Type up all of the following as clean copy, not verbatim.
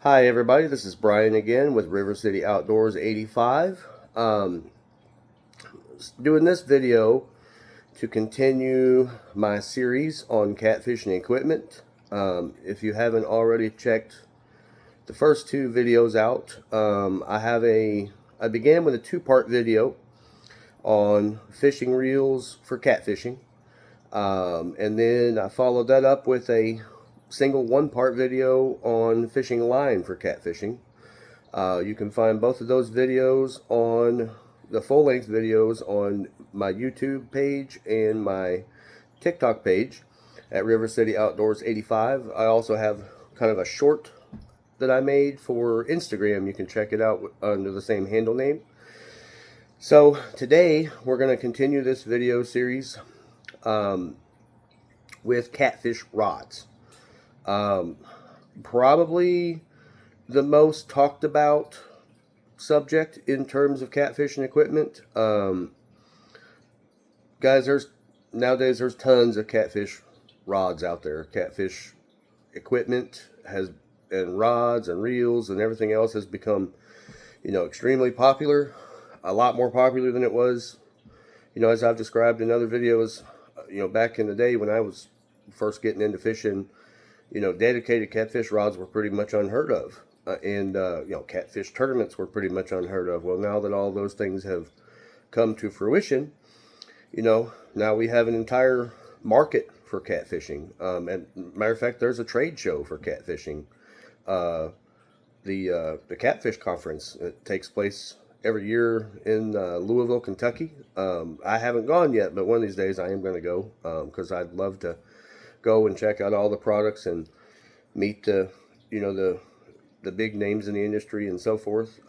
Hi everybody, this is Brian again with River City Outdoors 85. Doing this video to continue my series on catfishing equipment. If you haven't already checked the first two videos out, I began with a two-part video on fishing reels for catfishing. And then I followed that up with a single one-part video on fishing line for catfishing. You can find both of those videos on the full-length videos on my YouTube page and my TikTok page at River City Outdoors 85. I also have kind of a short that I made for Instagram. You can check it out under the same handle name. So today we're going to continue this video series with catfish rods. Probably the most talked about subject in terms of catfishing equipment. Guys, nowadays there's tons of catfish rods out there. Catfish equipment and rods and reels and everything else has become, extremely popular. A lot more popular than it was, as I've described in other videos, back in the day when I was first getting into fishing, dedicated catfish rods were pretty much unheard of. And catfish tournaments were pretty much unheard of. Well, now that all those things have come to fruition, now we have an entire market for catfishing. And matter of fact, there's a trade show for catfishing. The Catfish Conference, it takes place every year in Louisville, Kentucky. I haven't gone yet, but one of these days I am going to go because I'd love to go and check out all the products and meet the big names in the industry and so forth.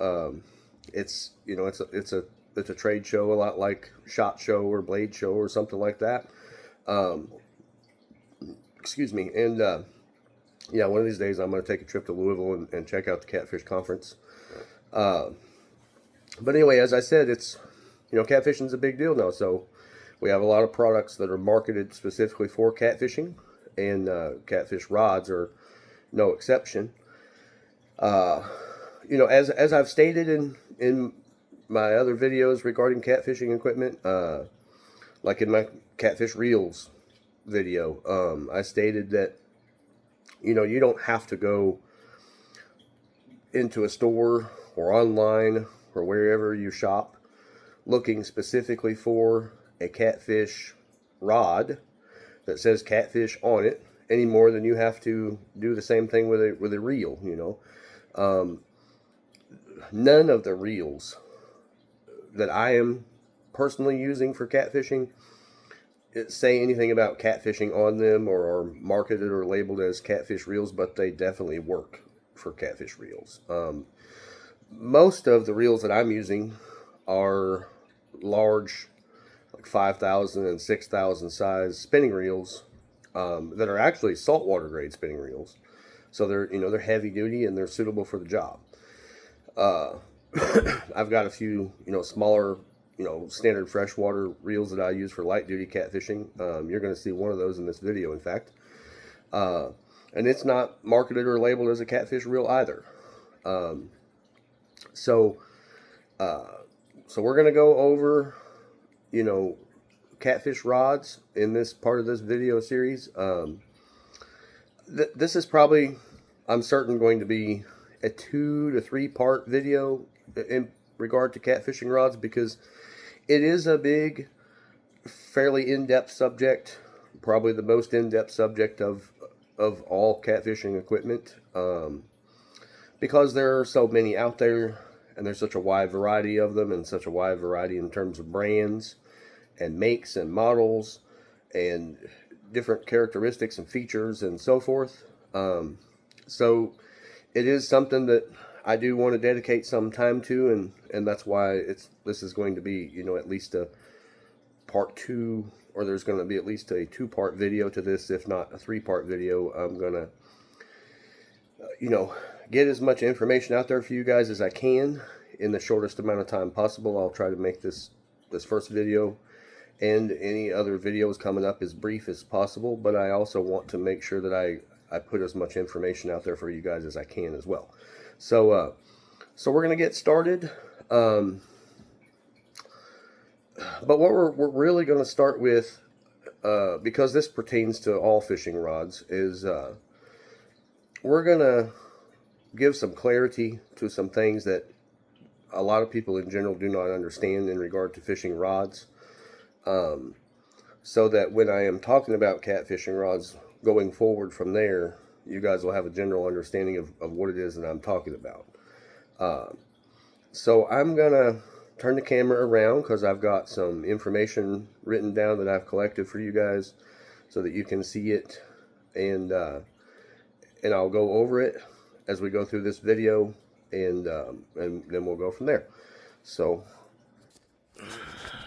It's a trade show, a lot like SHOT Show or Blade Show or something like that. Excuse me. And one of these days I'm going to take a trip to Louisville and check out the Catfish Conference. But anyway, as I said, it's catfishing is a big deal now. So we have a lot of products that are marketed specifically for catfishing, and catfish rods are no exception. As I've stated in my other videos regarding catfishing equipment, like in my catfish reels video, I stated that, you don't have to go into a store or online or wherever you shop looking specifically for a catfish rod that says catfish on it any more than you have to do the same thing with a reel. None of the reels that I am personally using for catfishing say anything about catfishing on them or are marketed or labeled as catfish reels, but they definitely work for catfish reels. Most of the reels that I'm using are large, like 5,000 and 6,000 size spinning reels that are actually saltwater grade spinning reels. So they're heavy duty and they're suitable for the job. I've got a few, smaller, standard freshwater reels that I use for light duty catfishing. You're going to see one of those in this video, in fact. And it's not marketed or labeled as a catfish reel either. So we're going to go over, catfish rods in this part of this video series. This is probably, I'm certain, going to be a 2 to 3 part video in regard to catfishing rods, because it is a big, fairly in-depth subject, probably the most in-depth subject of all catfishing equipment, because there are so many out there and there's such a wide variety of them and such a wide variety in terms of brands and makes and models and different characteristics and features and so forth. So it is something that I do want to dedicate some time to, and that's why this is going to be, at least a part 2, or there's going to be at least a 2-part video to this, if not a 3-part video. I'm going to, get as much information out there for you guys as I can in the shortest amount of time possible. I'll try to make this first video and any other videos coming up as brief as possible, but I also want to make sure that I I put as much information out there for you guys as I can as well. So we're gonna get started. But what we're really gonna start with, because this pertains to all fishing rods, is we're gonna give some clarity to some things that a lot of people in general do not understand in regard to fishing rods. So that when I am talking about catfishing rods going forward from there, you guys will have a general understanding of what it is that I'm talking about. So I'm going to turn the camera around because I've got some information written down that I've collected for you guys so that you can see it, and I'll go over it as we go through this video, and then we'll go from there. So,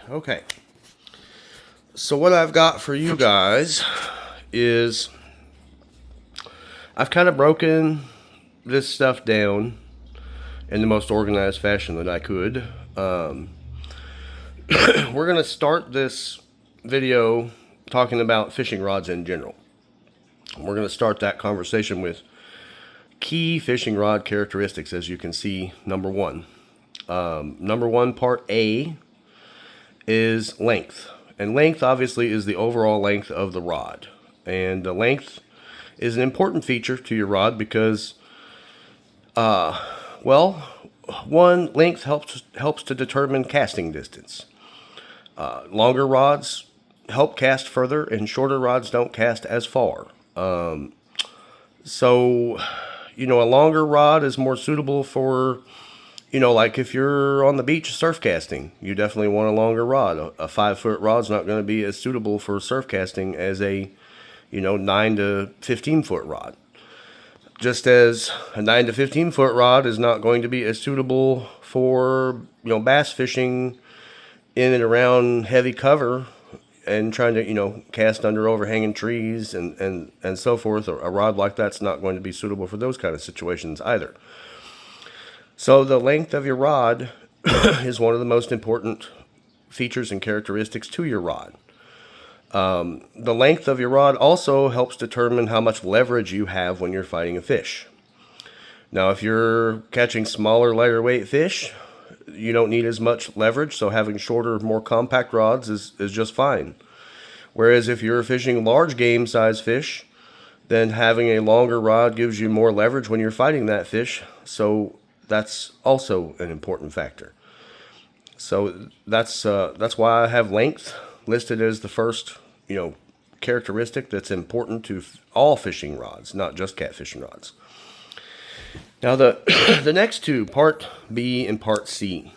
okay. So what I've got for you guys is I've kind of broken this stuff down in the most organized fashion that I could. We're going to start this video talking about fishing rods in general. We're going to start that conversation with key fishing rod characteristics, as you can see. Number one, part A is length. And length obviously is the overall length of the rod. And the length is an important feature to your rod because, well, one, length helps to determine casting distance. Longer rods help cast further, and shorter rods don't cast as far. So, a longer rod is more suitable for, like if you're on the beach surf casting, you definitely want a longer rod. A 5-foot rod's not going to be as suitable for surf casting as a, 9 to 15 foot rod. Just as a 9 to 15 foot rod is not going to be as suitable for, bass fishing in and around heavy cover and trying to, cast under overhanging trees and so forth. A rod like that's not going to be suitable for those kind of situations either. So the length of your rod is one of the most important features and characteristics to your rod. The length of your rod also helps determine how much leverage you have when you're fighting a fish. Now, if you're catching smaller, lighter weight fish, you don't need as much leverage, so having shorter, more compact rods is just fine. Whereas if you're fishing large game size fish, then having a longer rod gives you more leverage when you're fighting that fish. So that's also an important factor. So that's why I have length listed as the first, characteristic that's important to all fishing rods, not just catfishing rods. Now the next two, part B and part C.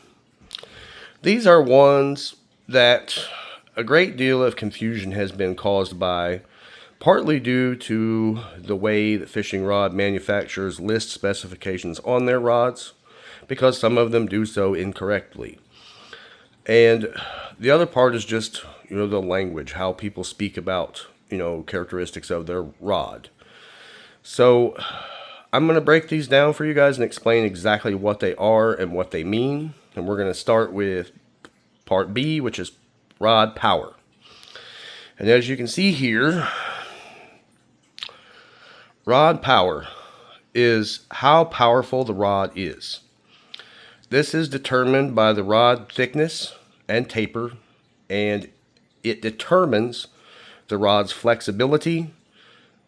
These are ones that a great deal of confusion has been caused by, partly due to the way that fishing rod manufacturers list specifications on their rods, because some of them do so incorrectly. And the other part is just, the language, how people speak about, characteristics of their rod. So I'm going to break these down for you guys and explain exactly what they are and what they mean. And we're going to start with part B, which is rod power. And as you can see here, rod power is how powerful the rod is. This is determined by the rod thickness and taper, and it determines the rod's flexibility,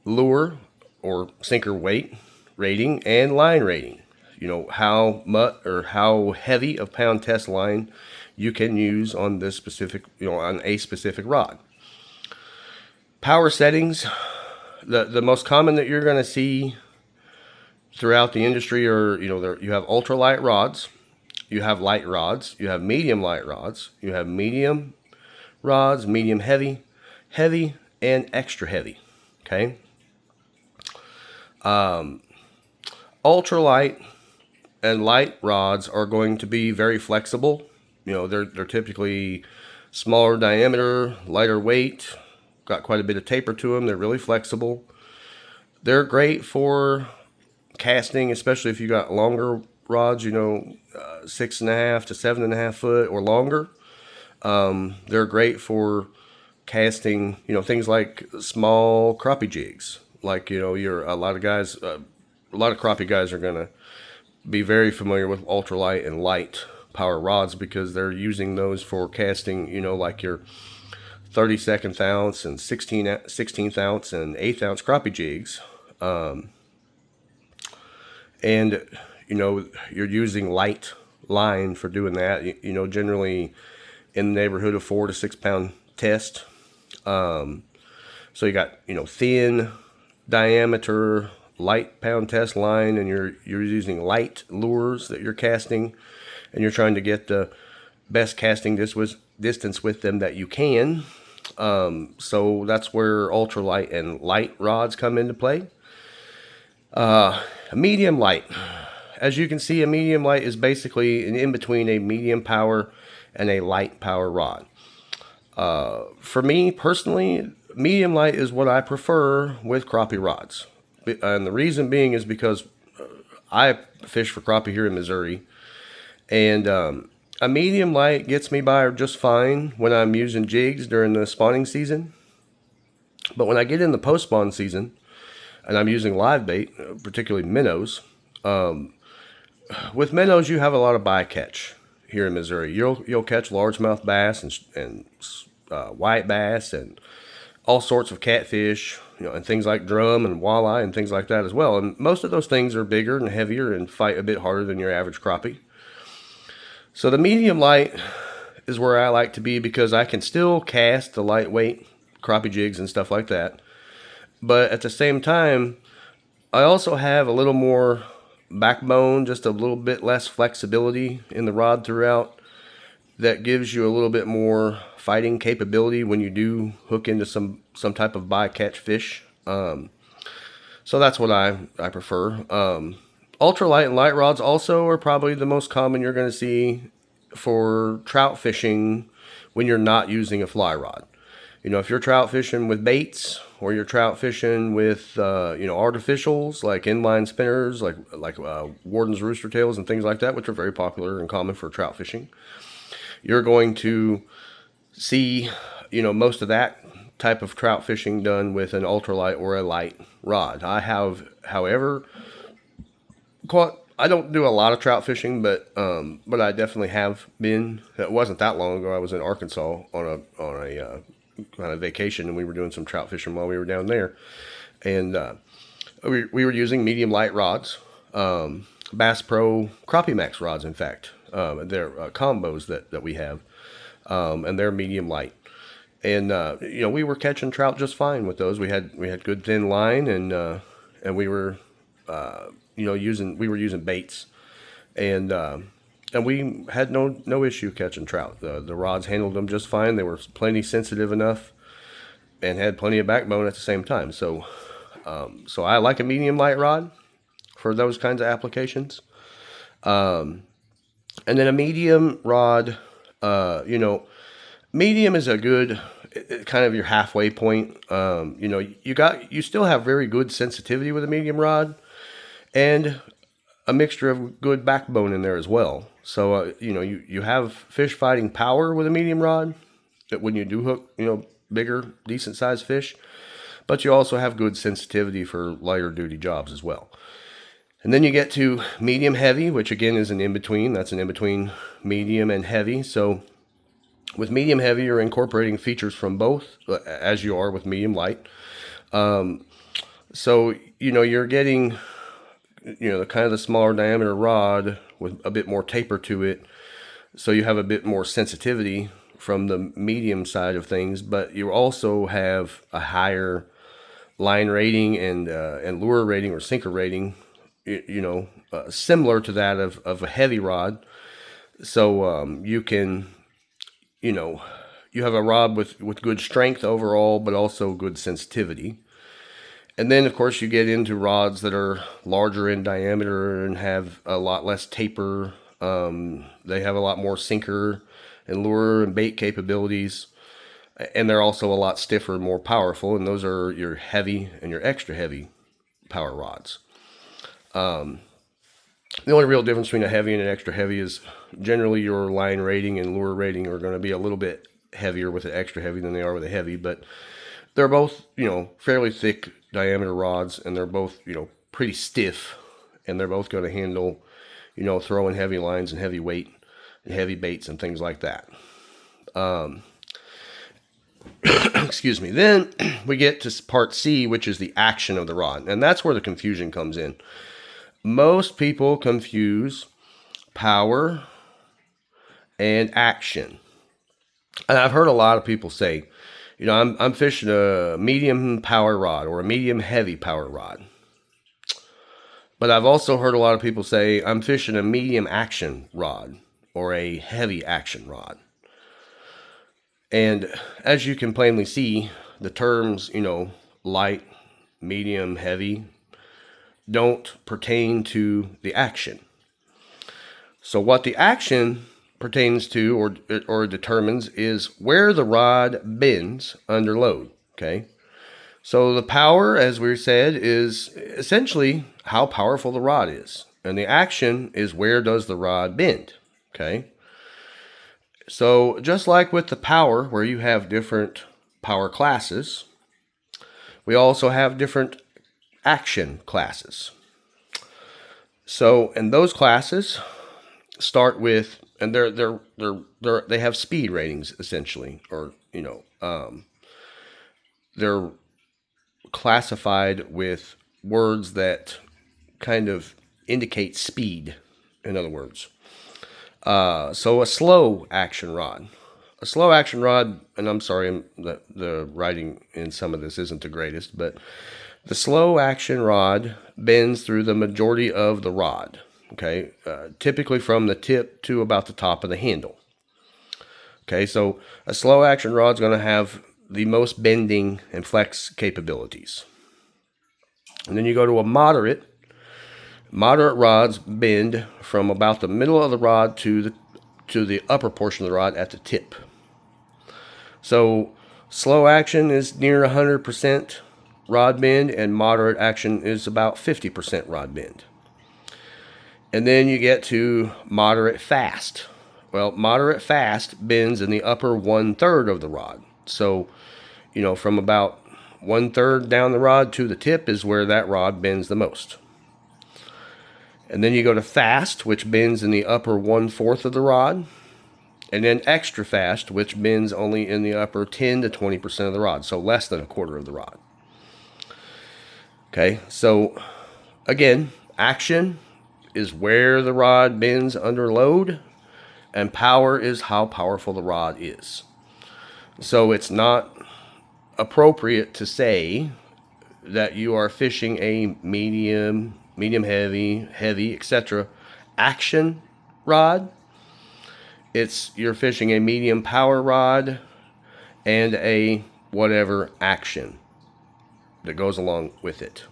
lure or sinker weight rating, and line rating. How much or how heavy of pound test line you can use on this specific, on a specific rod. Power settings, the most common that you're going to see throughout the industry are, you have ultralight rods, you have light rods, you have medium light rods, you have medium rods, medium heavy, heavy, and extra heavy. Okay. Ultralight and light rods are going to be very flexible. They're typically smaller diameter, lighter weight, got quite a bit of taper to them. They're really flexible. They're great for casting, especially if you got longer rods, 6.5 to 7.5 foot or longer. They're great for casting, things like small crappie jigs, like, you know, a lot of guys, a lot of crappie guys are gonna be very familiar with ultralight and light power rods because they're using those for casting, you know, like your 32nd ounce and 16th ounce and 8th ounce crappie jigs. And, you know, you're using light line for doing that, you know, generally in the neighborhood of 4 to 6 pound test. So you got, you know, thin diameter, light pound test line, and you're using light lures that you're casting, and you're trying to get the best casting distance with them that you can. So that's where ultralight and light rods come into play. A medium light. As you can see, a medium light is basically an in between a medium power and a light power rod. For me personally, medium light is what I prefer with crappie rods. And the reason being is because I fish for crappie here in Missouri. And a medium light gets me by just fine when I'm using jigs during the spawning season. But when I get in the post-spawn season, and I'm using live bait, particularly minnows, with minnows you have a lot of bycatch here in Missouri. You'll catch largemouth bass and white bass and all sorts of catfish, you know, and things like drum and walleye and things like that as well. And most of those things are bigger and heavier and fight a bit harder than your average crappie. So the medium light is where I like to be because I can still cast the lightweight crappie jigs and stuff like that. But at the same time, I also have a little more backbone, just a little bit less flexibility in the rod throughout. That gives you a little bit more fighting capability when you do hook into some type of bycatch fish. So that's what I prefer. Ultralight and light rods also are probably the most common you're going to see for trout fishing when you're not using a fly rod. You know, if you're trout fishing with baits or you're trout fishing with, you know, artificials like inline spinners, like Warden's rooster tails and things like that, which are very popular and common for trout fishing, you're going to see, you know, most of that type of trout fishing done with an ultralight or a light rod. I have, however, I don't do a lot of trout fishing, but I definitely have been. It wasn't that long ago. I was in Arkansas on a vacation, and we were doing some trout fishing while we were down there, and we were using medium light rods, Bass Pro Crappie Max rods. In fact, they're combos that we have, and they're medium light. And you know, we were catching trout just fine with those. We had good thin line, and we were you know, we were using baits, and we had no issue catching trout. The rods handled them just fine. They were plenty sensitive enough and had plenty of backbone at the same time. So so I like a medium light rod for those kinds of applications. And then a medium rod, you know, medium is a good kind of your halfway point. You know, you still have very good sensitivity with a medium rod, and a mixture of good backbone in there as well. So, you know, you have fish fighting power with a medium rod that when you do hook, you know, bigger, decent sized fish, but you also have good sensitivity for lighter duty jobs as well. And then you get to medium heavy, which again is an in-between. That's an in-between medium and heavy. So with medium heavy, you're incorporating features from both, as you are with medium light. So, you know, you're getting, you know, the kind of the smaller diameter rod with a bit more taper to it, so you have a bit more sensitivity from the medium side of things, but you also have a higher line rating and lure rating or sinker rating, you know, similar to that of a heavy rod. So you can, you know, you have a rod with good strength overall, but also good sensitivity. And then, of course, you get into rods that are larger in diameter and have a lot less taper. They have a lot more sinker and lure and bait capabilities. And they're also a lot stiffer and more powerful. And those are your heavy and your extra heavy power rods. The only real difference between a heavy and an extra heavy is generally your line rating and lure rating are going to be a little bit heavier with an extra heavy than they are with a heavy. But they're both, fairly thick diameter rods, and they're both, pretty stiff, and they're both going to handle, throwing heavy lines and heavy weight and heavy baits and things like that. Excuse me. Then we get to part C, which is the action of the rod, and that's where the confusion comes in. Most people confuse power and action. And I've heard a lot of people say, I'm fishing a medium power rod or a medium heavy power rod. But I've also heard a lot of people say, I'm fishing a medium action rod or a heavy action rod. And as you can plainly see, the terms, light, medium, heavy, don't pertain to the action. So what the action pertains to or determines is where the rod bends under load, okay? So the power, as we said, is essentially how powerful the rod is. And the action is where does the rod bend, okay? So just like with the power, where you have different power classes, we also have different action classes. So, and those classes start with, and they have speed ratings essentially, or they're classified with words that kind of indicate speed. In other words, so a slow action rod. A slow action rod, and I'm sorry, the writing in some of this isn't the greatest, but the slow action rod bends through the majority of the rod, okay? Typically from the tip to about the top of the handle. Okay, so a slow action rod is going to have the most bending and flex capabilities. And then you go to a moderate. Moderate rods bend from about the middle of the rod to the upper portion of the rod at the tip. So slow action is near 100% rod bend, and moderate action is about 50% rod bend. And then you get to moderate fast. Well, moderate fast bends in the upper 1/3 of the rod. So, from about 1/3 down the rod to the tip is where that rod bends the most. And then you go to fast, which bends in the upper 1/4 of the rod. And then extra fast, which bends only in the upper 10 to 20% of the rod, so less than 1/4 of the rod. Okay, so again, action is where the rod bends under load, and power is how powerful the rod is. So it's not appropriate to say that you are fishing a medium heavy, etc. action rod. You're fishing a medium power rod and a whatever action that goes along with it.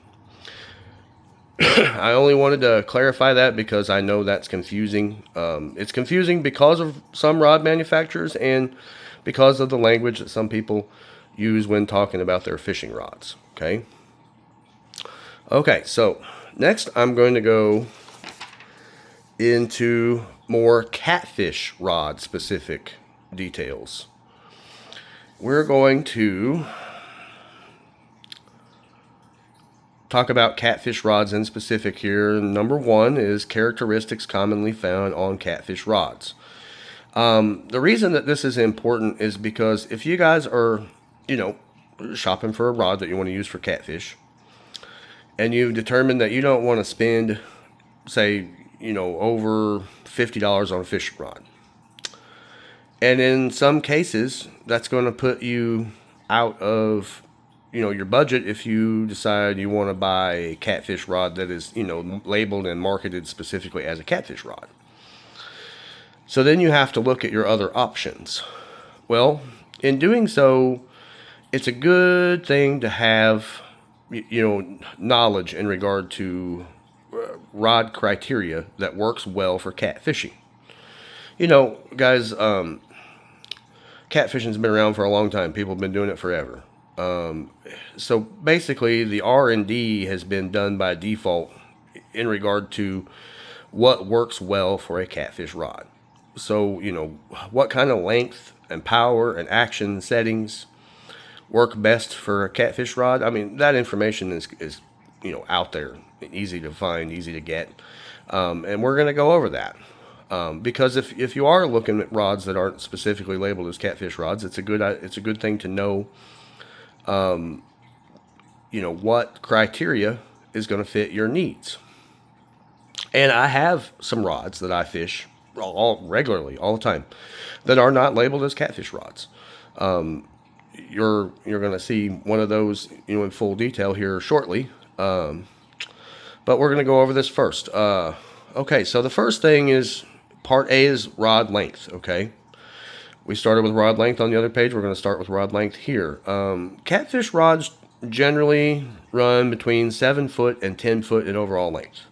I only wanted to clarify that because I know that's confusing. It's confusing because of some rod manufacturers and because of the language that some people use when talking about their fishing rods. Okay, so next I'm going to go into more catfish rod specific details. We're going to talk about catfish rods in specific here. Number one is characteristics commonly found on catfish rods. The reason that this is important is because if you guys are, shopping for a rod that you want to use for catfish, and you've determined that you don't want to spend, say, over $50 on a fishing rod. And in some cases, that's going to put you out of, your budget if you decide you want to buy a catfish rod that is, labeled and marketed specifically as a catfish rod. So then you have to look at your other options. Well, in doing so, it's a good thing to have, knowledge in regard to rod criteria that works well for catfishing. Guys, catfishing's been around for a long time. People have been doing it forever. So basically, the R&D has been done by default in regard to what works well for a catfish rod. So, what kind of length and power and action settings work best for a catfish rod. I mean, that information is out there, easy to find, easy to get, and we're going to go over that. Because if you are looking at rods that aren't specifically labeled as catfish rods, it's a good thing to know, what criteria is going to fit your needs. And I have some rods that I fish regularly, all the time, that are not labeled as catfish rods. You're going to see one of those, in full detail here shortly. But we're going to go over this first. Okay, so the first thing is part A is rod length. Okay, we started with rod length on the other page. We're going to start with rod length here. Catfish rods generally run between 7 foot and 10 foot in overall length.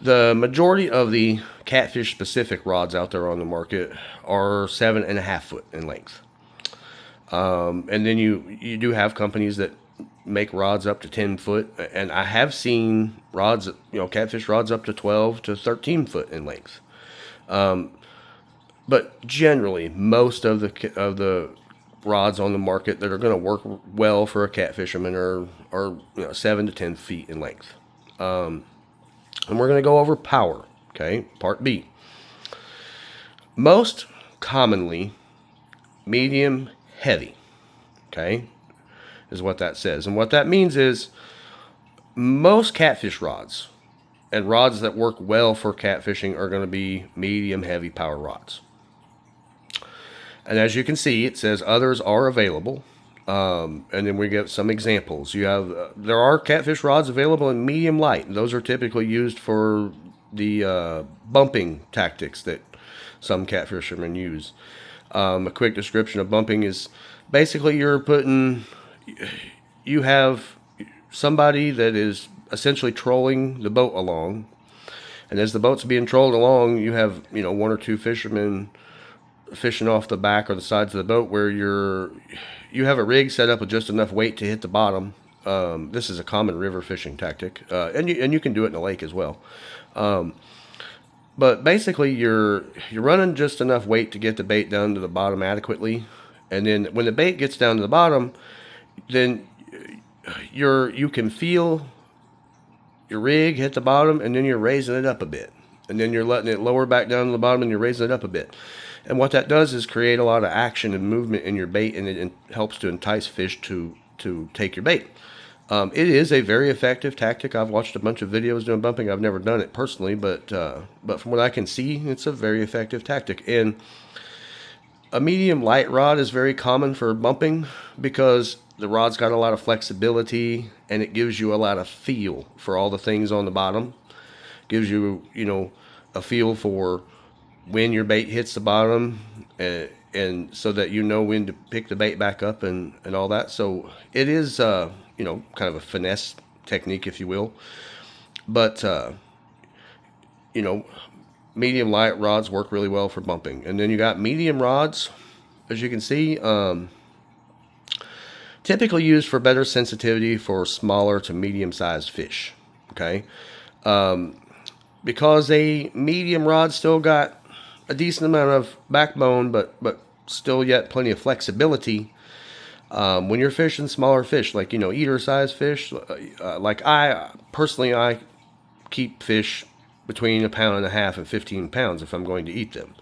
The majority of the catfish specific rods out there on the market are 7.5 foot in length. And then you do have companies that make rods up to 10 foot, and I have seen rods, catfish rods up to 12 to 13 foot in length. But generally, most of the rods on the market that are going to work well for a catfisherman are 7 to 10 feet in length. And we're going to go over power. Okay, part B. Most commonly, medium heavy. Okay, is what that says. And what that means is most catfish rods and rods that work well for catfishing are going to be medium heavy power rods. And as you can see, it says others are available. And then we get some examples. There are catfish rods available in medium light. Those are typically used for the bumping tactics that some catfishermen use. A quick description of bumping is basically you have somebody that is essentially trolling the boat along, and as the boat's being trolled along, you have one or two fishermen fishing off the back or the sides of the boat where you have a rig set up with just enough weight to hit the bottom. This is a common river fishing tactic, and you can do it in a lake as well. But basically, you're running just enough weight to get the bait down to the bottom adequately, and then when the bait gets down to the bottom, then you can feel your rig hit the bottom, and then you're raising it up a bit, and then you're letting it lower back down to the bottom, and you're raising it up a bit. And what that does is create a lot of action and movement in your bait, and it helps to entice fish to take your bait. It is a very effective tactic. I've watched a bunch of videos doing bumping. I've never done it personally, but from what I can see, it's a very effective tactic. And a medium light rod is very common for bumping because the rod's got a lot of flexibility, and it gives you a lot of feel for all the things on the bottom. Gives you, a feel for when your bait hits the bottom, and so that when to pick the bait back up and all that. So it is, kind of a finesse technique, if you will. But, medium light rods work really well for bumping. And then you got medium rods, as you can see, typically used for better sensitivity for smaller to medium-sized fish. Okay, because a medium rod still got a decent amount of backbone, but still yet plenty of flexibility. When you're fishing smaller fish, like eater-sized fish, like I keep fish between 1.5 pounds and 15 pounds if I'm going to eat them.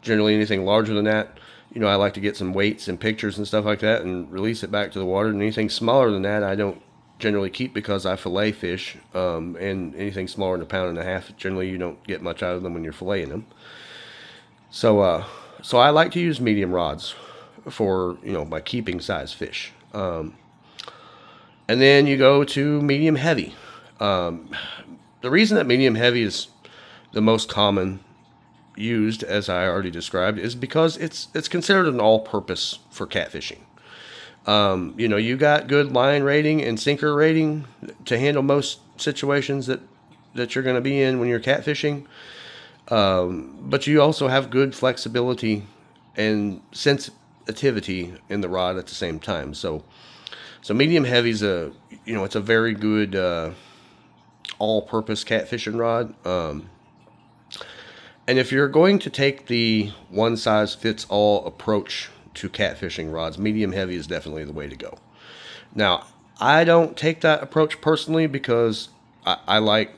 Generally, anything larger than that, I like to get some weights and pictures and stuff like that and release it back to the water. And anything smaller than that, I don't generally keep because I fillet fish. And anything smaller than 1.5 pounds, generally you don't get much out of them when you're filleting them. So I like to use medium rods for, by keeping size fish. And then you go to medium heavy. The reason that medium heavy is the most common used, as I already described, is because it's considered an all-purpose for catfishing. You got good line rating and sinker rating to handle most situations that you're going to be in when you're catfishing. But you also have good flexibility and sensitivity in the rod at the same time. So medium heavy is it's a very good all-purpose catfishing rod. And if you're going to take the one-size-fits-all approach to catfishing rods, medium heavy is definitely the way to go. Now, I don't take that approach personally because I like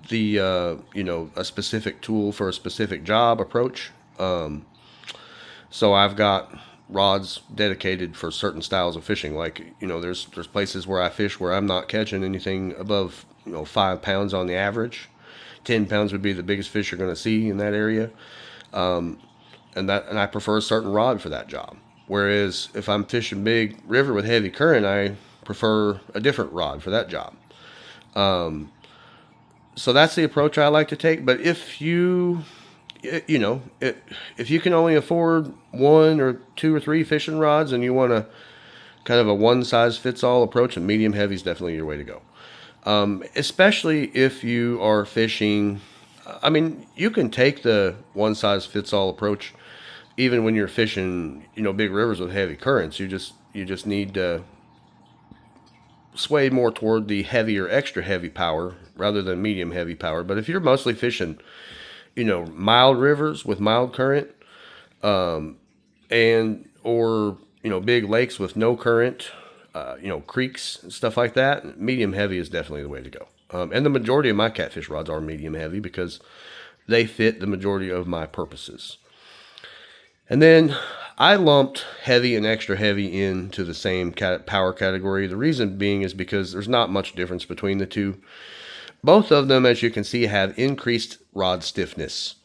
the a specific tool for a specific job approach. So I've got rods dedicated for certain styles of fishing. Like, there's places where I fish where I'm not catching anything above 5 pounds on the average. 10 pounds would be the biggest fish you're going to see in that area. And I prefer a certain rod for that job. Whereas if I'm fishing big river with heavy current, I prefer a different rod for that job. So that's the approach I like to take. But if if you can only afford 1 or 2 or 3 fishing rods and you want a kind of a one-size-fits-all approach, and medium heavy is definitely your way to go. Especially if you are fishing. I mean, you can take the one-size-fits-all approach even when you're fishing, big rivers with heavy currents. You just need to sway more toward the heavy or extra heavy power rather than medium heavy power. But if you're mostly fishing, mild rivers with mild current, and or big lakes with no current, creeks and stuff like that, medium heavy is definitely the way to go. And the majority of my catfish rods are medium heavy because they fit the majority of my purposes. And then I lumped heavy and extra heavy into the same power category. The reason being is because there's not much difference between the two. Both of them, as you can see, have increased rod stiffness.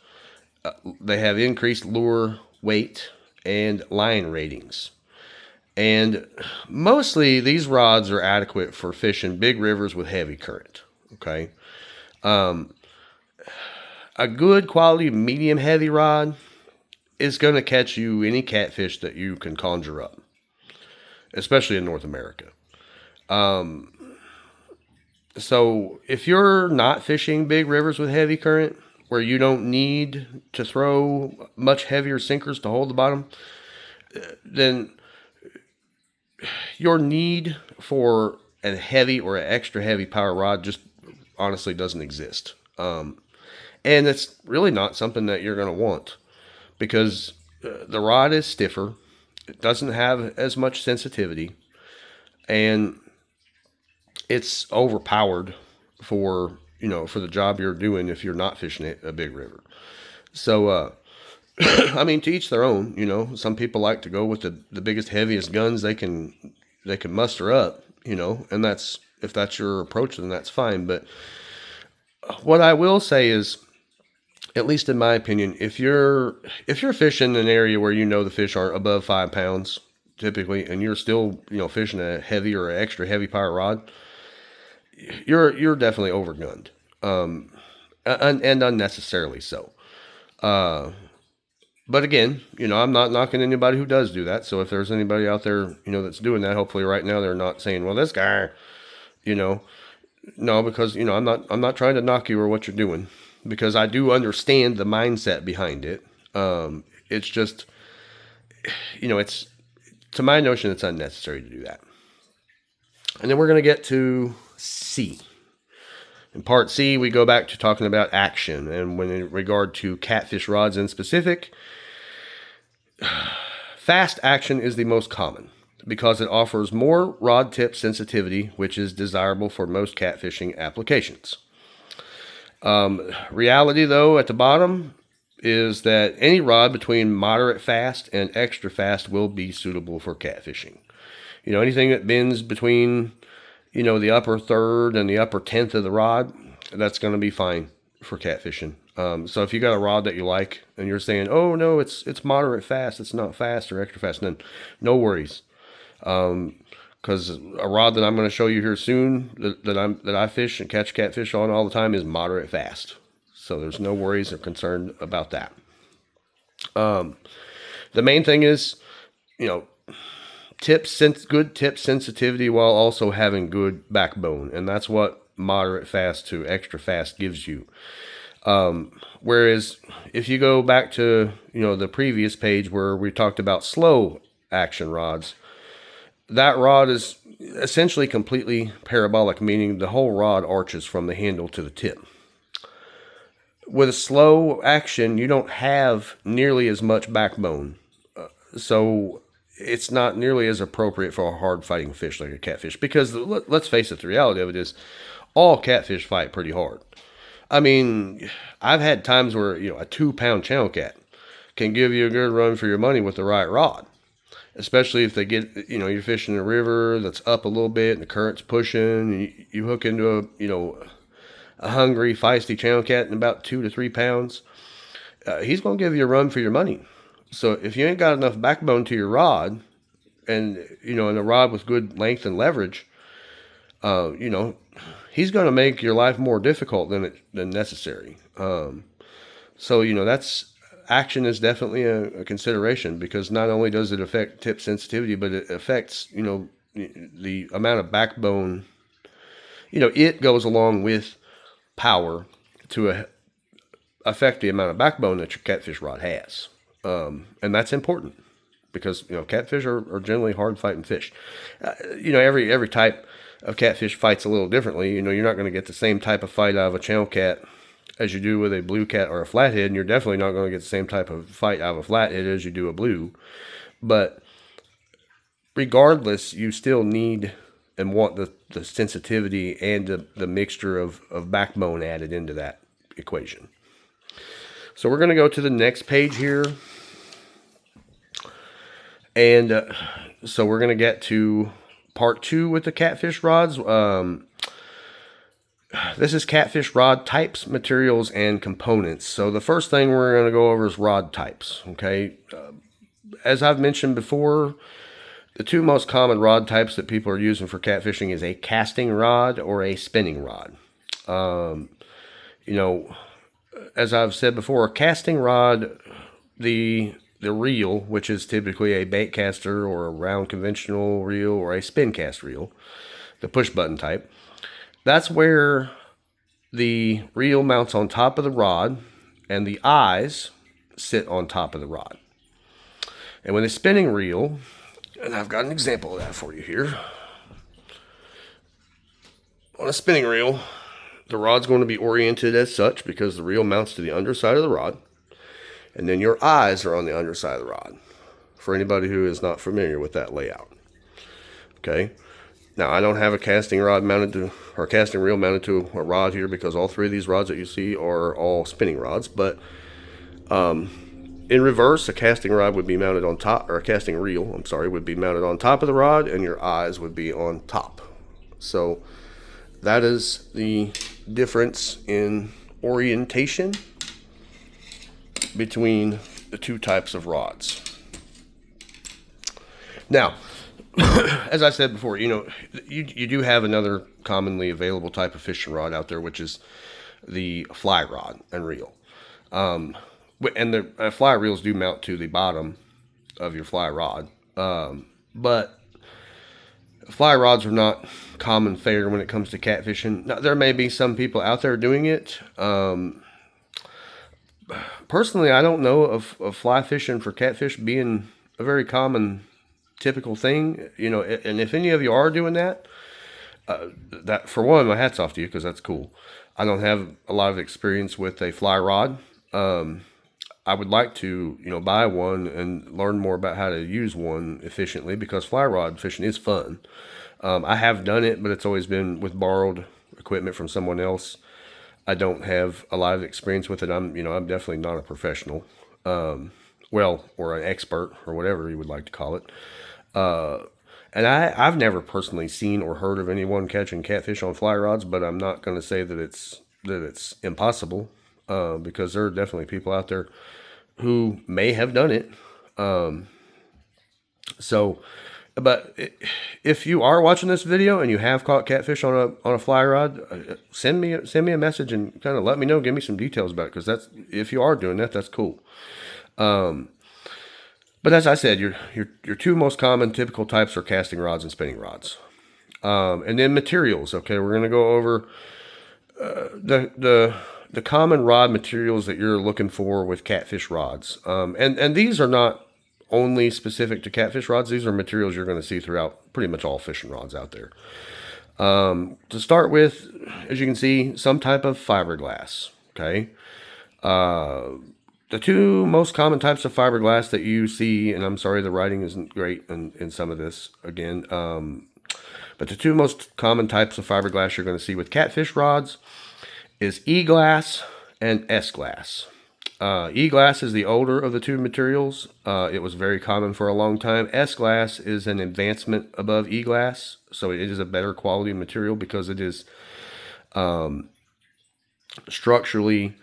They have increased lure weight and line ratings. And mostly these rods are adequate for fishing big rivers with heavy current. Okay. A good quality medium heavy rod is going to catch you any catfish that you can conjure up, especially in North America. So if you're not fishing big rivers with heavy current, where you don't need to throw much heavier sinkers to hold the bottom, then your need for a heavy or an extra heavy power rod just honestly doesn't exist. And it's really not something that you're going to want, because the rod is stiffer. It doesn't have as much sensitivity, and it's overpowered for the job you're doing if you're not fishing a big river. So I mean, to each their own. Some people like to go with the biggest, heaviest guns they can muster up, and if that's your approach, then that's fine. But what I will say is, at least in my opinion, if you're fishing an area where the fish aren't above 5 pounds typically, and you're still fishing a heavy or extra heavy power rod, you're definitely overgunned, and unnecessarily so. But again, I'm not knocking anybody who does do that. So if there's anybody out there, that's doing that, hopefully right now they're not saying, well, this guy, no, because I'm not trying to knock you or what you're doing, because I do understand the mindset behind it. It's just, it's, to my notion, it's unnecessary to do that. And then we're going to get to C. In part C, we go back to talking about action. And when in regard to catfish rods in specific, fast action is the most common because it offers more rod tip sensitivity, which is desirable for most catfishing applications. Reality, though, at the bottom is that any rod between moderate fast and extra fast will be suitable for catfishing. Anything that bends between, the upper third and the upper tenth of the rod, that's going to be fine for catfishing. So if you got a rod that you like and you're saying, oh no, it's moderate fast, it's not fast or extra fast, then no worries. Because a rod that I'm going to show you here soon that I fish and catch catfish on all the time is moderate fast. So there's no worries or concern about that. The main thing is, good tip sensitivity while also having good backbone, and that's what moderate fast to extra fast gives you. Whereas if you go back to the previous page where we talked about slow action rods, that rod is essentially completely parabolic, meaning the whole rod arches from the handle to the tip. With a slow action, you don't have nearly as much backbone. So it's not nearly as appropriate for a hard fighting fish like a catfish. Because let's face it, the reality of it is all catfish fight pretty hard. I mean, I've had times where, a 2 pound channel cat can give you a good run for your money with the right rod. Especially if they get, you're fishing a river that's up a little bit and the current's pushing, and you hook into a hungry, feisty channel cat in about 2 to 3 pounds. He's going to give you a run for your money. So if you ain't got enough backbone to your rod, and a rod with good length and leverage, he's going to make your life more difficult than necessary. So that's action is definitely a consideration, because not only does it affect tip sensitivity, but it affects the amount of backbone. It goes along with power to affect the amount of backbone that your catfish rod has, and that's important, because catfish are generally hard fighting fish. Every type of catfish fights a little differently. You're not going to get the same type of fight out of a channel cat as you do with a blue cat or a flathead, and you're definitely not going to get the same type of fight out of a flathead as you do a blue. But regardless, you still need and want the sensitivity and the mixture of backbone added into that equation. So we're going to go to the next page here. And so we're going to get to part 2 with the catfish rods. This is catfish rod types, materials, and components. So the first thing we're going to go over is rod types. Okay. As I've mentioned before, the 2 most common rod types that people are using for catfishing is a casting rod or a spinning rod. As I've said before, a casting rod, the reel, which is typically a bait caster or a round conventional reel or a spin cast reel, the push button type, that's where the reel mounts on top of the rod and the eyes sit on top of the rod. And with a spinning reel, and I've got an example of that for you here. On a spinning reel, the rod's going to be oriented as such because the reel mounts to the underside of the rod, and then your eyes are on the underside of the rod, for anybody who is not familiar with that layout. Okay. Now, I don't have a casting rod mounted to, or casting reel mounted to a rod here, because all 3 of these rods that you see are all spinning rods. But in reverse, a casting rod would be mounted on top, or a casting reel, I'm sorry, would be mounted on top of the rod, and your eyes would be on top. So that is the difference in orientation between the 2 types of rods. Now, as I said before, you do have another commonly available type of fishing rod out there, which is the fly rod and reel. And the fly reels do mount to the bottom of your fly rod. But fly rods are not common fare when it comes to catfishing. Now, there may be some people out there doing it. Personally, I don't know of fly fishing for catfish being a very common, typical thing. And if any of you are doing that, that for one, my hat's off to you, because that's cool. I don't have a lot of experience with a fly rod. I would like to, buy one and learn more about how to use one efficiently, because fly rod fishing is fun. I have done it, but it's always been with borrowed equipment from someone else. I don't have a lot of experience with it. I'm definitely not a professional, or an expert, or whatever you would like to call it. And I've never personally seen or heard of anyone catching catfish on fly rods, but I'm not going to say that it's impossible, because there are definitely people out there who may have done it. But if you are watching this video and you have caught catfish on a fly rod, send me a message and kind of let me know, give me some details about it, because if you are doing that, that's cool. But as I said, your 2 most common typical types are casting rods and spinning rods. And then materials. Okay, we're going to go over the common rod materials that you're looking for with catfish rods. And these are not only specific to catfish rods. These are materials you're going to see throughout pretty much all fishing rods out there. To start with, as you can see, some type of fiberglass. Okay. the two most common types of fiberglass that you see, and I'm sorry the writing isn't great in some of this again, but the two most common types of fiberglass you're going to see with catfish rods is E-glass and S-glass. E-glass is the older of the two materials. It was very common for a long time. S-glass is an advancement above E-glass, so it is a better quality material because it is structurally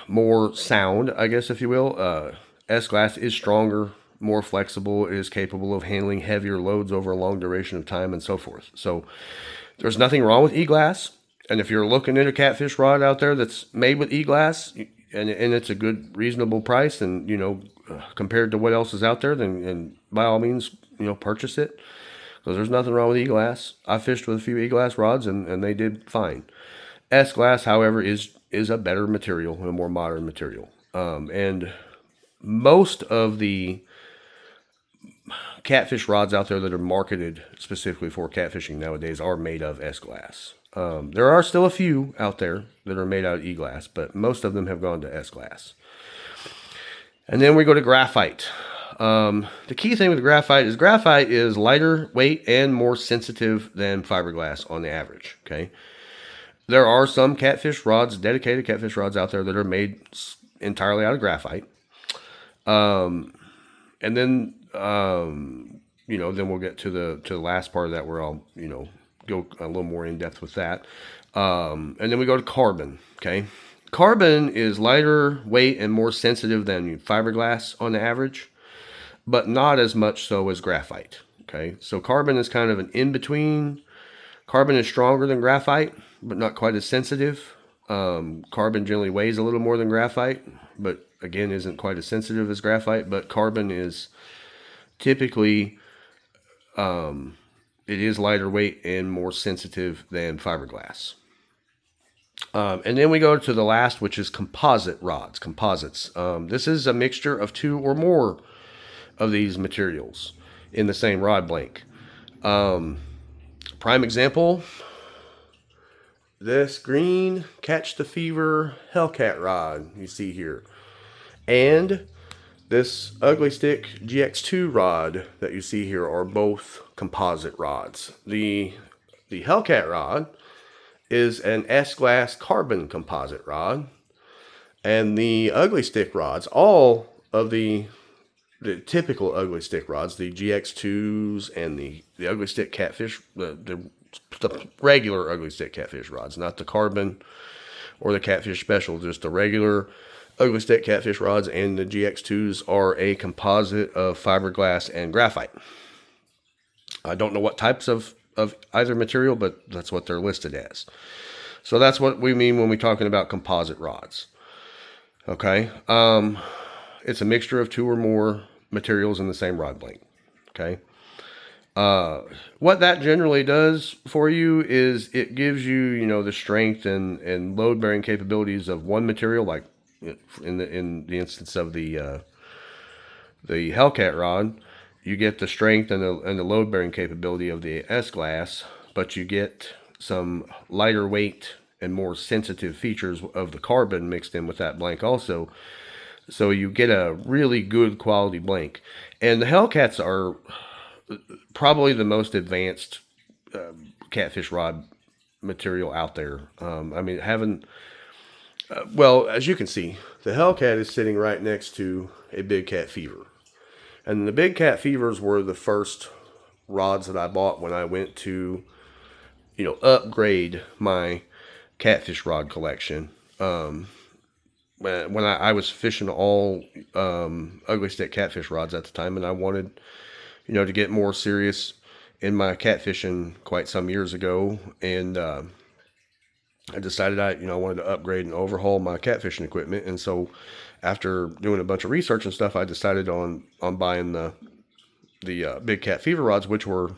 more sound, I guess, if you will. S-glass is stronger, more flexible. It is capable of handling heavier loads over a long duration of time and so forth. So there's nothing wrong with E-glass. And if you're looking at a catfish rod out there that's made with E-glass, and it's a good, reasonable price, and compared to what else is out there, then and by all means, purchase it, because there's nothing wrong with E-glass. I fished with a few E-glass rods, and they did fine. S-glass, however, is a better material, a more modern material, and most of the catfish rods out there that are marketed specifically for catfishing nowadays are made of S-glass. There are still a few out there that are made out of E-glass, but most of them have gone to S-glass. And then we go to graphite. The key thing with graphite is lighter weight and more sensitive than fiberglass on the average. Okay, there are some catfish rods, dedicated catfish rods out there that are made entirely out of graphite. And then then we'll get to the last part of that where I'll go a little more in depth with that. And then we go to carbon. Okay, carbon is lighter weight and more sensitive than fiberglass on the average, but not as much so as graphite. Okay, so carbon is kind of an in between. Carbon is stronger than graphite, but not quite as sensitive. Carbon generally weighs a little more than graphite, but again isn't quite as sensitive as graphite. But carbon is typically it is lighter weight and more sensitive than fiberglass. And then we go to the last, which is composite rods, composites. This is a mixture of two or more of these materials in the same rod blank. Prime example, this green Catch the Fever Hellcat rod you see here, and this Ugly Stick GX2 rod that you see here are both composite rods. The Hellcat rod is an S-glass carbon composite rod, and the Ugly Stick rods, all of the typical Ugly Stick rods, the GX2s and the Ugly Stick Catfish, the regular Ugly Stick Catfish rods, not the carbon or the Catfish Special, just the regular Ugly Stick Catfish rods and the GX2s are a composite of fiberglass and graphite. I don't know what types of either material, but that's what they're listed as. So that's what we mean when we're talking about composite rods. Okay. It's a mixture of two or more materials in the same rod blank. Okay. What that generally does for you is it gives you, the strength and load bearing capabilities of one material, like in the instance of the Hellcat rod. You get the strength and the load bearing capability of the S-glass, but you get some lighter weight and more sensitive features of the carbon mixed in with that blank also. So you get a really good quality blank. And the Hellcats are probably the most advanced catfish rod material out there. As you can see, the Hellcat is sitting right next to a Big Cat Fever. And the Big Cat Fevers were the first rods that I bought when I went to, upgrade my catfish rod collection. When I was fishing all Ugly Stick catfish rods at the time, and I wanted, to get more serious in my catfishing quite some years ago, and I decided I wanted to upgrade and overhaul my catfishing equipment, and so after doing a bunch of research and stuff, I decided on buying the Big Cat Fever rods, which were,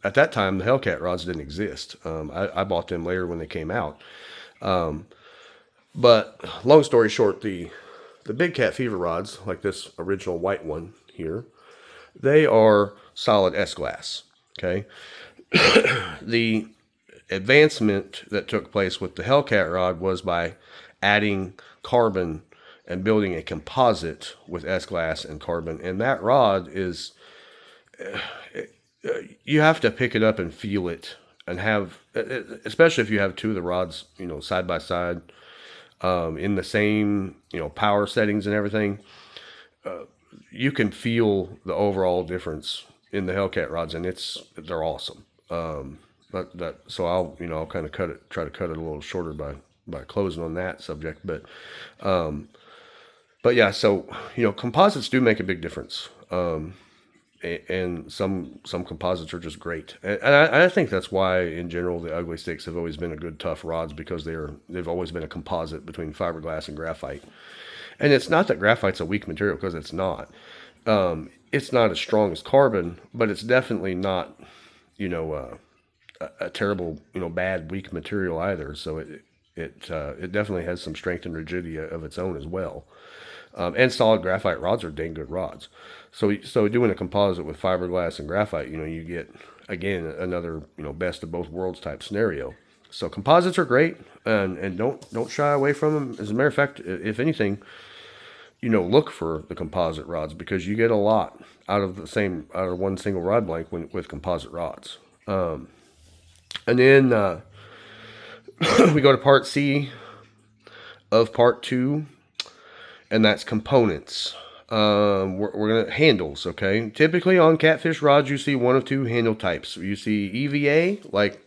at that time the Hellcat rods didn't exist. I bought them later when they came out. But long story short, the Big Cat Fever rods, like this original white one here, they are solid S-glass. Okay, the advancement that took place with the Hellcat rod was by adding carbon and building a composite with S-glass and carbon. And that rod is, you have to pick it up and feel it, and have, especially if you have two of the rods, side by side, in the same, power settings and everything. You can feel the overall difference in the Hellcat rods, and they're awesome. So I'll kind of try to cut it a little shorter by closing on that subject. But yeah, so composites do make a big difference. And some composites are just great, and I think that's why in general the ugly sticks have always been a good tough rods, because they've always been a composite between fiberglass and graphite. And it's not that graphite's a weak material, because it's not. It's not as strong as carbon, but it's definitely not a terrible bad weak material either. So it definitely has some strength and rigidity of its own as well. And solid graphite rods are dang good rods. So doing a composite with fiberglass and graphite, you get, again, another, best of both worlds type scenario. So composites are great, and don't shy away from them. As a matter of fact, if anything, look for the composite rods, because you get a lot out of one single rod blank with composite rods. And then we go to part C of part 2. And that's components. We're gonna handles, okay? Typically on Catfish rods, you see one of two handle types. You see EVA, like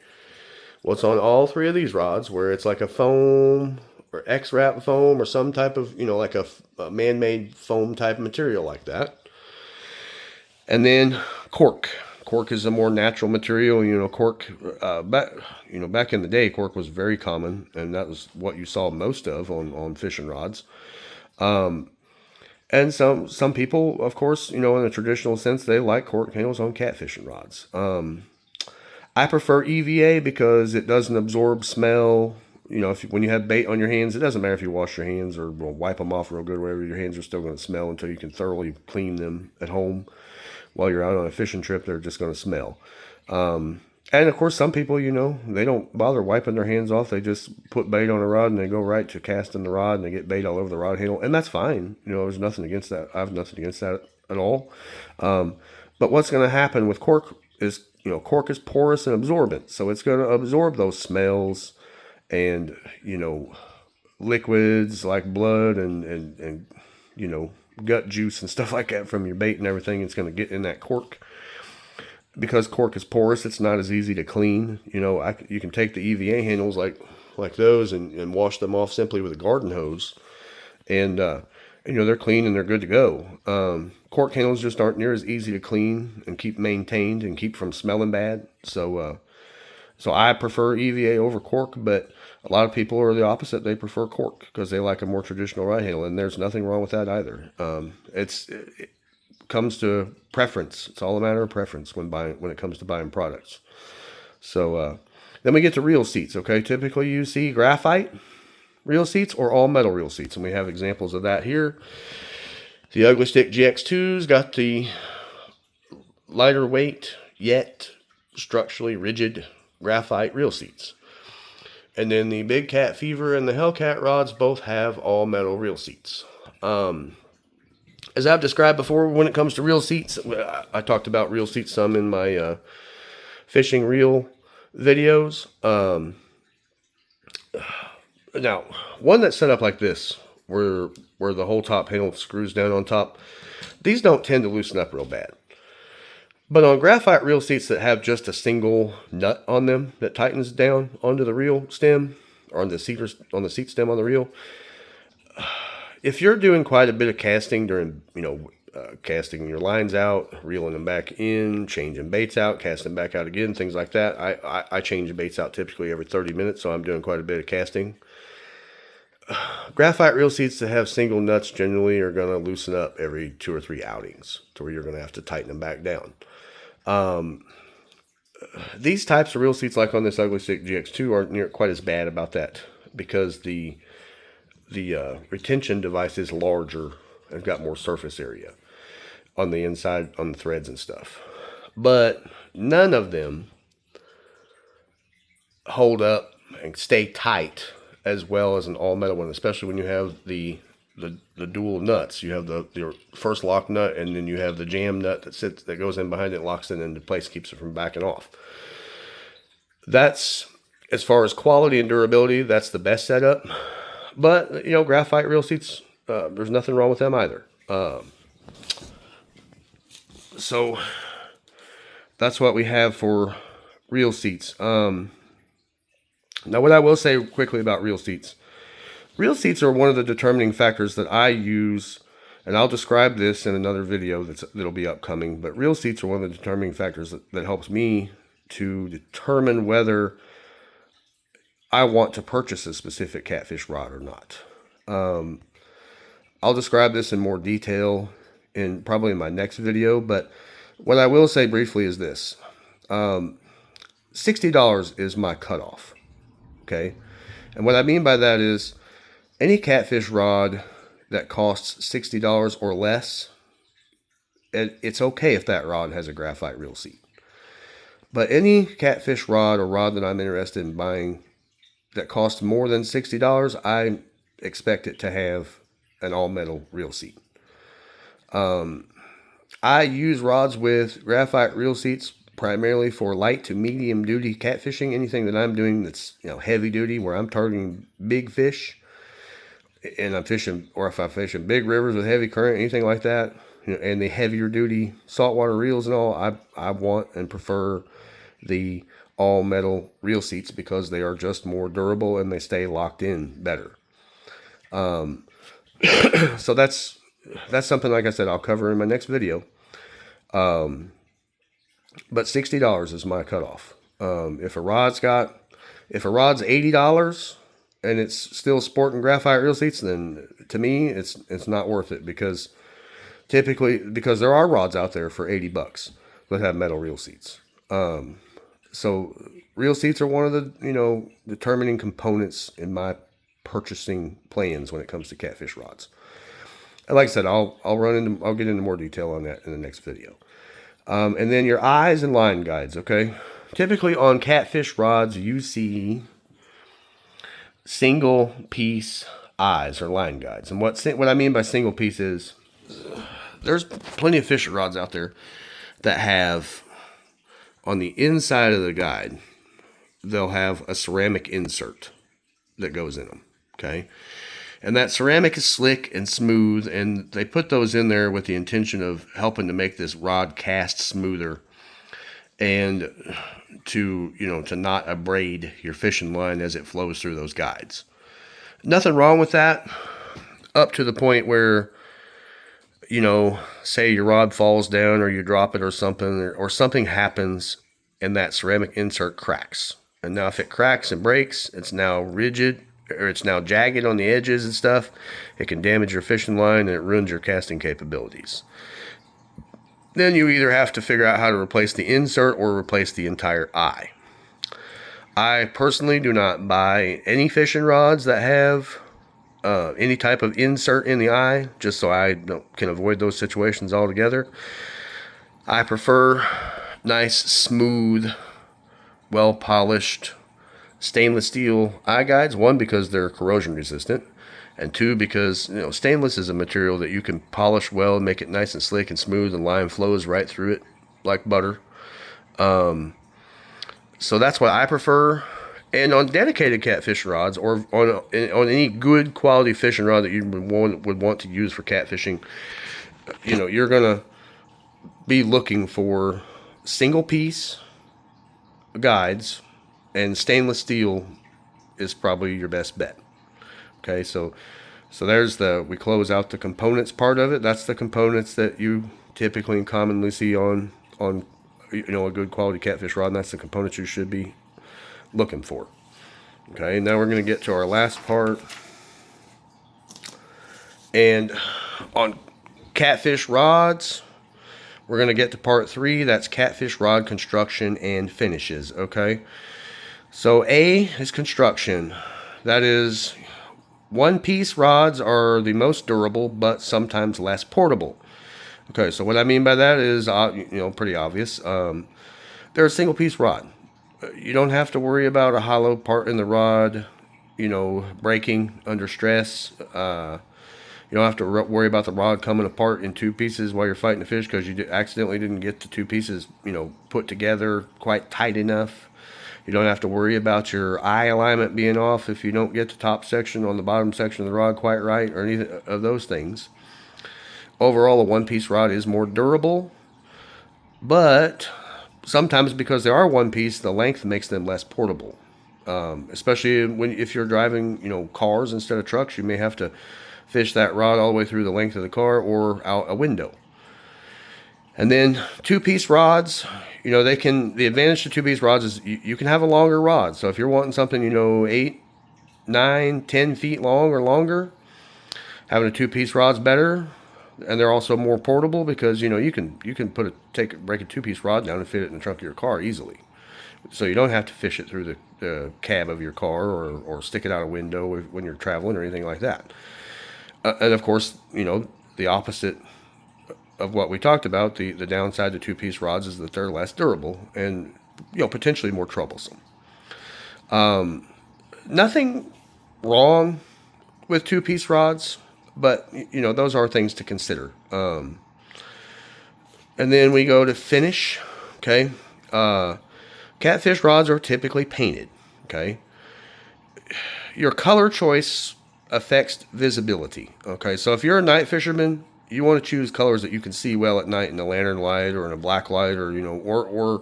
what's on all 3 of these rods, where it's like a foam or X-wrap foam or some type of, like a man-made foam type material like that. And then cork. Cork is a more natural material. Cork, back in the day, cork was very common, and that was what you saw most of on fishing rods. And some people, of course, in a traditional sense, they like cork handles on catfishing rods. I prefer EVA because it doesn't absorb smell. When you have bait on your hands, it doesn't matter if you wash your hands or wipe them off real good or whatever, your hands are still going to smell until you can thoroughly clean them at home. While you're out on a fishing trip, they're just going to smell. And of course, some people, they don't bother wiping their hands off. They just put bait on a rod and they go right to casting the rod, and they get bait all over the rod handle. And that's fine. There's nothing against that. I have nothing against that at all. But what's going to happen with cork is, cork is porous and absorbent. So it's going to absorb those smells and, liquids like blood and gut juice and stuff like that from your bait and everything. It's going to get in that cork. Because cork is porous, it's not as easy to clean. You can take the EVA handles like those and wash them off simply with a garden hose, and they're clean and they're good to go. Cork handles just aren't near as easy to clean and keep maintained and keep from smelling bad. So I prefer EVA over cork, but a lot of people are the opposite. They prefer cork because they like a more traditional rod handle, and there's nothing wrong with that either. It comes to preference. It's all a matter of preference when it comes to buying products. So then we get to reel seats. Okay, typically you see graphite reel seats or all metal reel seats, and we have examples of that here. The Ugly Stick GX2's got the lighter weight yet structurally rigid graphite reel seats, and then the Big Cat Fever and the Hellcat rods both have all metal reel seats. As I've described before, when it comes to reel seats, I talked about reel seats some in my fishing reel videos. Now, one that's set up like this, where the whole top handle screws down on top, these don't tend to loosen up real bad. But on graphite reel seats that have just a single nut on them that tightens down onto the reel stem, or on the seat stem on the reel, if you're doing quite a bit of casting during, casting your lines out, reeling them back in, changing baits out, casting back out again, things like that. I change the baits out typically every 30 minutes, so I'm doing quite a bit of casting. Graphite reel seats that have single nuts generally are going to loosen up every 2 or 3 outings to where you're going to have to tighten them back down. These types of reel seats, like on this Ugly Stick GX2, aren't near quite as bad about that because the retention device is larger and got more surface area on the inside, on the threads and stuff. But none of them hold up and stay tight as well as an all metal one, especially when you have the the dual nuts. You have your first lock nut, and then you have the jam nut that goes in behind it, locks it into place, keeps it from backing off. That's, as far as quality and durability, that's the best setup. But graphite reel seats, there's nothing wrong with them either. So that's what we have for reel seats. Now, what I will say quickly about reel seats. Reel seats are one of the determining factors that I use, and I'll describe this in another video that'll be upcoming. But reel seats are one of the determining factors that helps me to determine whether I want to purchase a specific catfish rod or not. I'll describe this in more detail probably in my next video, but what I will say briefly is this. $60 is my cutoff, okay? And what I mean by that is any catfish rod that costs $60 or less, it's okay if that rod has a graphite reel seat. But any catfish rod or rod that I'm interested in buying that costs more than $60, I expect it to have an all-metal reel seat. I use rods with graphite reel seats primarily for light to medium duty catfishing. Anything that I'm doing that's heavy duty, where I'm targeting big fish, and I'm fishing, or if I'm fishing big rivers with heavy current, anything like that, and the heavier duty saltwater reels and all, I want and prefer the all metal reel seats because they are just more durable and they stay locked in better. So that's something, like I said, I'll cover in my next video. But $60 is my cutoff. If a rod's $80 and it's still sporting graphite reel seats, then to me it's not worth it, because there are rods out there for $80 that have metal reel seats. So reel seats are one of the determining components in my purchasing plans when it comes to catfish rods. And like I said, I'll get into more detail on that in the next video. And then your eyes and line guides, okay? Typically on catfish rods, you see single piece eyes or line guides. And what I mean by single piece is there's plenty of fishing rods out there that have, on the inside of the guide, they'll have a ceramic insert that goes in them, okay? And that ceramic is slick and smooth, and they put those in there with the intention of helping to make this rod cast smoother and to not abrade your fishing line as it flows through those guides. Nothing wrong with that, up to the point where, say your rod falls down or you drop it or something happens and that ceramic insert cracks. And now if it cracks and breaks, it's now rigid, or it's now jagged on the edges and stuff. It can damage your fishing line and it ruins your casting capabilities. Then you either have to figure out how to replace the insert or replace the entire eye. I personally do not buy any fishing rods that have any type of insert in the eye, just so I can avoid those situations altogether. I prefer nice, smooth, well-polished stainless steel eye guides. One, because they're corrosion resistant, and two, because stainless is a material that you can polish well and make it nice and slick and smooth, and line flows right through it like butter. So that's what I prefer. And on dedicated catfish rods, or on any good quality fishing rod that you would want to use for catfishing, you're gonna be looking for single piece guides, and stainless steel is probably your best bet. Okay, so we close out the components part of it. That's the components that you typically and commonly see on a good quality catfish rod, and that's the components you should be looking for. Okay, now we're going to get to our last part. And on catfish rods, we're going to get to part 3. That's catfish rod construction and finishes. Okay, so A is construction. That is, one-piece rods are the most durable, but sometimes less portable. Okay, so what I mean by that is, pretty obvious. They're a single-piece rod. You don't have to worry about a hollow part in the rod, breaking under stress. You don't have to worry about the rod coming apart in two pieces while you're fighting the fish because you accidentally didn't get the two pieces, put together quite tight enough. You don't have to worry about your eye alignment being off if you don't get the top section on the bottom section of the rod quite right, or any of those things. Overall, a one-piece rod is more durable, but sometimes because they are one piece, the length makes them less portable. Especially if you're driving, cars instead of trucks, you may have to fish that rod all the way through the length of the car or out a window. And then two-piece rods, the advantage to two-piece rods is you can have a longer rod. So if you're wanting something, 8, 9, 10 feet long or longer, having a two-piece rod's better. And they're also more portable because, you can break a two-piece rod down and fit it in the trunk of your car easily. So you don't have to fish it through the cab of your car or stick it out a window when you're traveling or anything like that. And of course, the opposite of what we talked about, the downside to two-piece rods is that they're less durable and, potentially more troublesome. Nothing wrong with two-piece rods, but, those are things to consider. And then we go to finish, okay? Catfish rods are typically painted, okay? Your color choice affects visibility, okay? So if you're a night fisherman, you want to choose colors that you can see well at night in a lantern light or in a black light or, or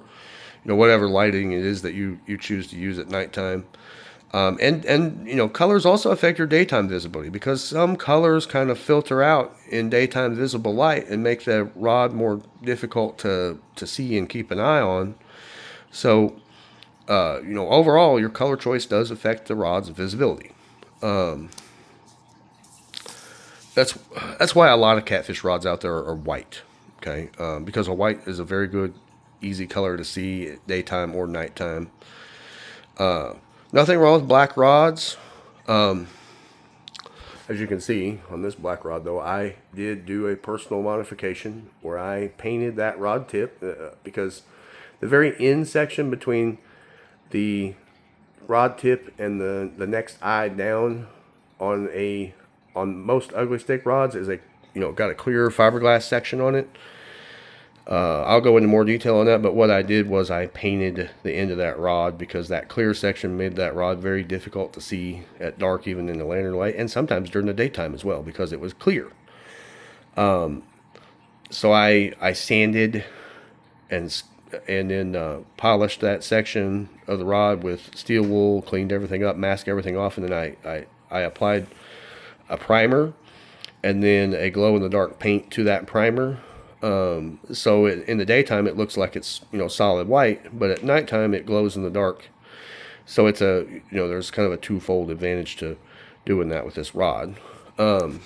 whatever lighting it is that you choose to use at nighttime. And colors also affect your daytime visibility because some colors kind of filter out in daytime visible light and make the rod more difficult to see and keep an eye on. So, overall, your color choice does affect the rod's visibility. That's why a lot of catfish rods out there are white, okay? Because a white is a very good, easy color to see at daytime or nighttime. Nothing wrong with black rods. As you can see on this black rod, though, I did do a personal modification where I painted that rod tip because the very end section between the rod tip and the next eye down on most ugly stick rods is got a clear fiberglass section on it. I'll go into more detail on that, but what I did was I painted the end of that rod because that clear section made that rod very difficult to see at dark, even in the lantern light, and sometimes during the daytime as well because it was clear. So I sanded and then polished that section of the rod with steel wool, cleaned everything up, masked everything off, and then I applied a primer and then a glow-in-the-dark paint to that primer. So in the daytime it looks like it's solid white, but at nighttime it glows in the dark. So it's there's kind of a twofold advantage to doing that with this rod. And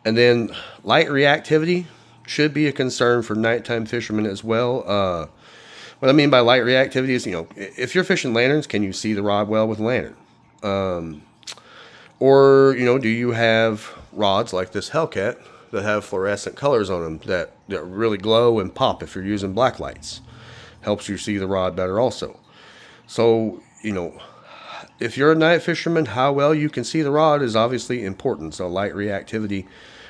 then light reactivity should be a concern for nighttime fishermen as well. What I mean by light reactivity is, if you're fishing lanterns, can you see the rod well with a lantern? Or, do you have rods like this Hellcat that have fluorescent colors on them that really glow and pop if you're using black lights? Helps you see the rod better also. So, if you're a night fisherman, how well you can see the rod is obviously important. So light reactivity,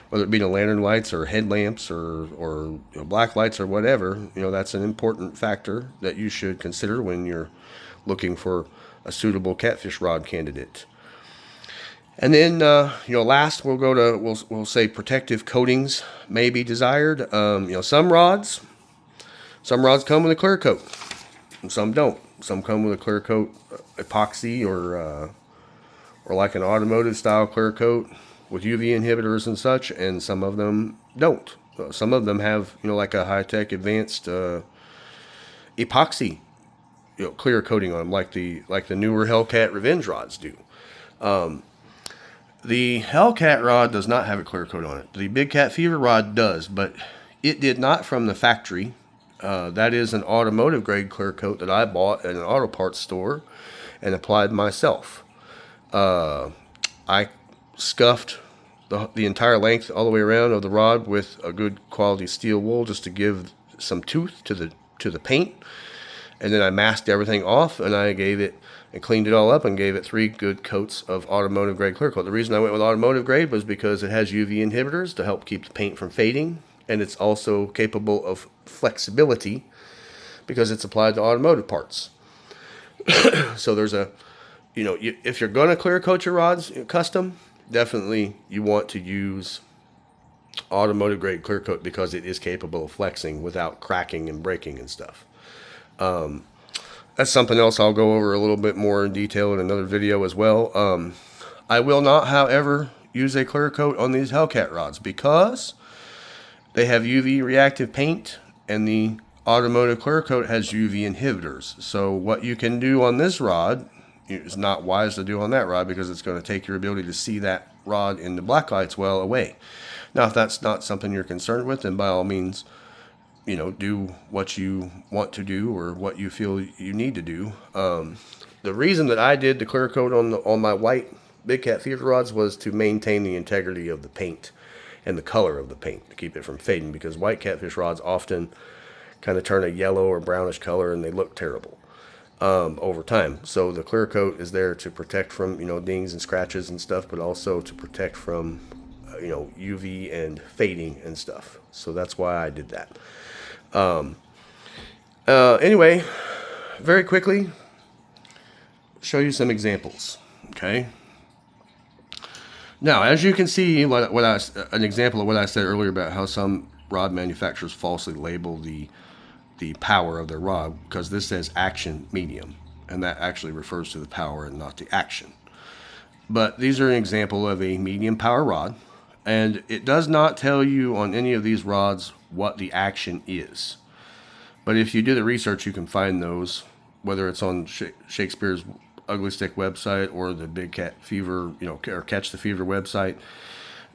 whether it be the lantern lights or headlamps or black lights or whatever, that's an important factor that you should consider when you're looking for a suitable catfish rod candidate. And then, last we'll say protective coatings may be desired. Some rods come with a clear coat, and some don't. Some come with a clear coat, epoxy or like an automotive style clear coat with UV inhibitors and such, and some of them don't. Some of them have like a high tech advanced epoxy clear coating on them, like the newer Hellcat Revenge rods do. The Hellcat rod does not have a clear coat on it. The Big Cat Fever rod does, but it did not from the factory. That is an automotive grade clear coat that I bought at an auto parts store and applied myself. I scuffed the entire length all the way around of the rod with a good quality steel wool just to give some tooth to the paint, and then I masked everything off and I gave it and cleaned it all up and gave it 3 good coats of automotive grade clear coat. The reason I went with automotive grade was because it has UV inhibitors to help keep the paint from fading, and it's also capable of flexibility because it's applied to automotive parts. So there's a, if you're going to clear coat your rods custom, definitely you want to use automotive grade clear coat because it is capable of flexing without cracking and breaking and stuff. That's something else I'll go over a little bit more in detail in another video as well. I will not, however, use a clear coat on these Hellcat rods because they have UV reactive paint, and the automotive clear coat has UV inhibitors. So what you can do on this rod is not wise to do on that rod because it's going to take your ability to see that rod in the black lights well away. Now, if that's not something you're concerned with, then by all means, do what you want to do or what you feel you need to do. The reason that I did the clear coat on my white Big Cat Fever rods was to maintain the integrity of the paint and the color of the paint to keep it from fading, because white catfish rods often kind of turn a yellow or brownish color and they look terrible over time. So the clear coat is there to protect from dings and scratches and stuff, but also to protect from UV and fading and stuff. So that's why I did that. Anyway, very quickly, show you some examples. Okay. Now, as you can see, an example of what I said earlier about how some rod manufacturers falsely label the power of their rod, because this says action medium, and that actually refers to the power and not the action. But these are an example of a medium power rod, and it does not tell you on any of these rods what the action is. But if you do the research, you can find those, whether it's on Shakespeare's Ugly Stick website or the Big Cat Fever, or Catch the Fever website.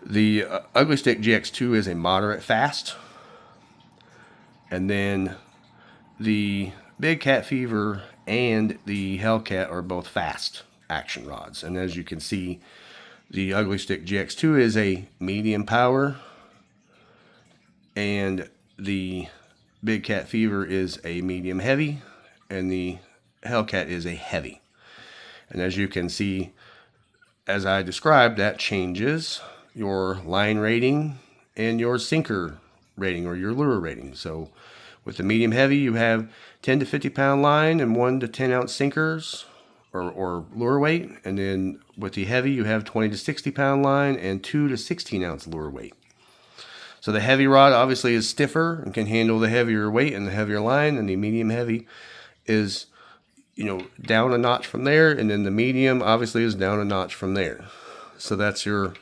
The Ugly Stick GX2 is a moderate fast, and then the Big Cat Fever and the Hellcat are both fast action rods. And as you can see, the Ugly Stick GX2 is a medium power, and the Big Cat Fever is a medium heavy, and the Hellcat is a heavy. And as you can see, as I described, that changes your line rating and your sinker rating or your lure rating. So with the medium heavy, you have 10 to 50 pound line and 1 to 10 ounce sinkers or lure weight. And then with the heavy, you have 20 to 60 pound line and 2 to 16 ounce lure weight. So the heavy rod obviously is stiffer and can handle the heavier weight and the heavier line, and the medium heavy is down a notch from there, and then the medium obviously is down a notch from there. So that's your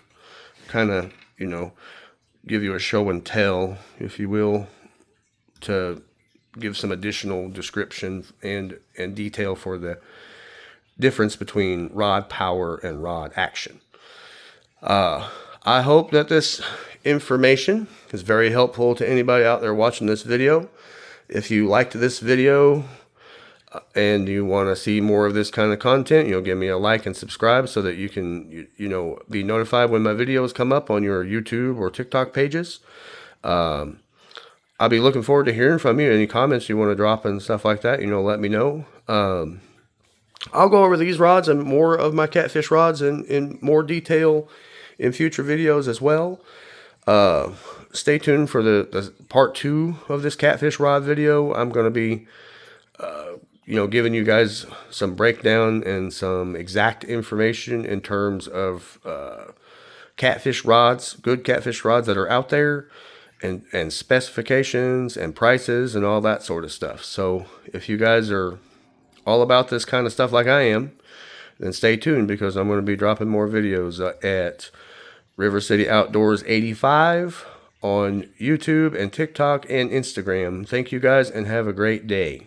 kind of, give you a show and tell, if you will, to give some additional description and detail for the difference between rod power and rod action. I hope that this information is very helpful to anybody out there watching this video. If you liked this video, and you want to see more of this kind of content, give me a like and subscribe so that you can, be notified when my videos come up on your YouTube or TikTok pages. I'll be looking forward to hearing from you. Any comments you want to drop and stuff like that, let me know. I'll go over these rods and more of my catfish rods in more detail in future videos as well. Stay tuned for the part 2 of this catfish rod video. I'm going to be giving you guys some breakdown and some exact information in terms of catfish rods, good catfish rods that are out there, and specifications and prices and all that sort of stuff. So if you guys are all about this kind of stuff like I am, then stay tuned, because I'm going to be dropping more videos at River City Outdoors 85 on YouTube and TikTok and Instagram. Thank you guys, and have a great day.